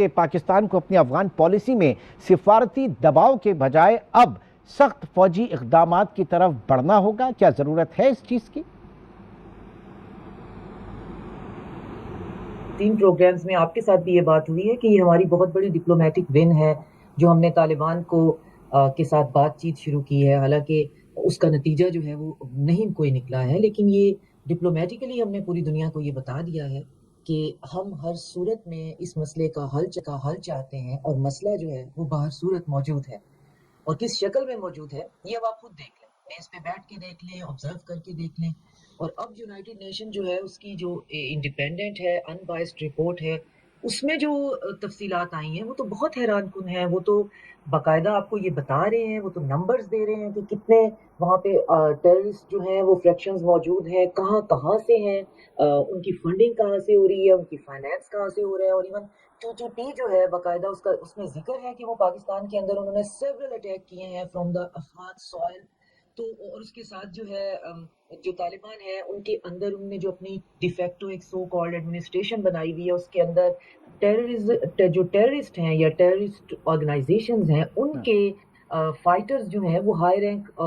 کہ پاکستان کو اپنی افغان پالیسی میں سفارتی دباؤ کے بجائے اب سخت فوجی اقدامات کی طرف بڑھنا ہوگا؟ کیا ضرورت ہے اس چیز کی؟ 3 پروگرامز میں آپ کے ساتھ بھی یہ بات ہوئی ہے کہ یہ ہماری بہت بڑی ڈپلومیٹک ون ہے جو ہم نے طالبان کے ساتھ بات چیت شروع کی ہے. حالانکہ اس کا نتیجہ جو ہے وہ نہیں کوئی نکلا ہے، لیکن یہ ڈپلومیٹکلی ہم نے پوری دنیا کو یہ بتا دیا ہے کہ ہم ہر صورت میں اس مسئلے کا حل چاہتے ہیں، اور مسئلہ جو ہے وہ باہر صورت موجود ہے، اور کس شکل میں موجود ہے یہ اب آپ خود دیکھ لیں، میز پہ بیٹھ کے دیکھ لیں، آبزرو کر کے دیکھ لیں. اور اب یونائٹڈ نیشن جو ہے اس کی جو انڈیپینڈنٹ ہے، ان بائسڈ رپورٹ ہے، اس میں جو تفصیلات آئی ہیں وہ تو بہت حیران کن ہیں. وہ تو باقاعدہ آپ کو یہ بتا رہے ہیں، وہ تو نمبرز دے رہے ہیں کہ کتنے وہاں پہ ٹیررسٹ جو ہیں وہ فریکشنز موجود ہیں، کہاں سے ہیں، ان کی فنڈنگ کہاں سے ہو رہی ہے، ان کی فائنینس کہاں سے ہو رہا ہے. اور ایون TTP جو ہے باقاعدہ اس میں ذکر ہے کہ وہ پاکستان کے اندر انہوں نے سیورل اٹیک کیے ہیں فرام دا افغان سوائل. تو اور اس کے ساتھ جو ہے جو طالبان ہے ان کے اندر انہوں نے جو اپنی ڈیفیکٹو ایک سو کالڈ ایڈمنسٹریشن بنائی ہوئی ہے، اس کے اندر جو ٹیررسٹ ہیں یا ٹیررسٹ آرگنائزیشنز ہیں ان کے فائٹرز جو ہیں وہ ہائی رینک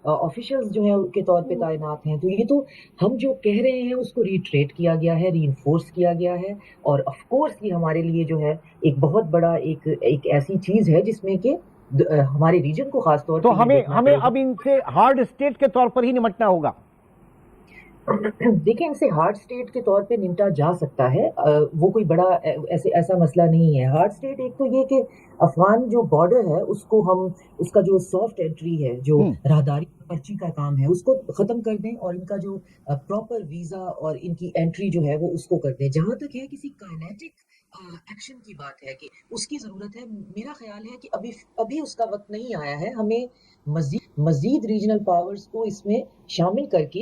آفیشلز جو ہیں کے طور پہ تعینات ہیں. تو یہ تو ہم جو کہہ رہے ہیں اس کو ریٹریٹ کیا گیا ہے، ری انفورس کیا گیا ہے. اور آف کورس یہ ہمارے لیے جو ہے ایک بہت بڑا ایک ایسی چیز ہے جس میں کہ ہمارے ریجن کو خاص طور تو پہ ہمیں اب ان سے ہارڈ اسٹیٹ کے طور پر ہی نمٹنا ہوگا. دیکھیں ان سے ہارڈ اسٹیٹ کے طور پہ نمٹا جا سکتا ہے، وہ کوئی بڑا ایسا مسئلہ نہیں ہے. ہارڈ اسٹیٹ ایک تو یہ کہ افغان جو بارڈر ہے اس کا جو سافٹ انٹری ہے، جو راہداری پرچی کا کام ہے، اس کو ختم کر دیں، اور ان کا جو پراپر ویزا اور ان کی انٹری جو ہے وہ اس کو کر دیں. جہاں تک ہے کسی کائنیٹک ایکشن کی بات ہے کہ اس کی ضرورت ہے، میرا خیال ہے کہ ابھی اس کا وقت نہیں آیا ہے. ہمیں مزید ریجنل پاورز کو اس میں شامل کر کے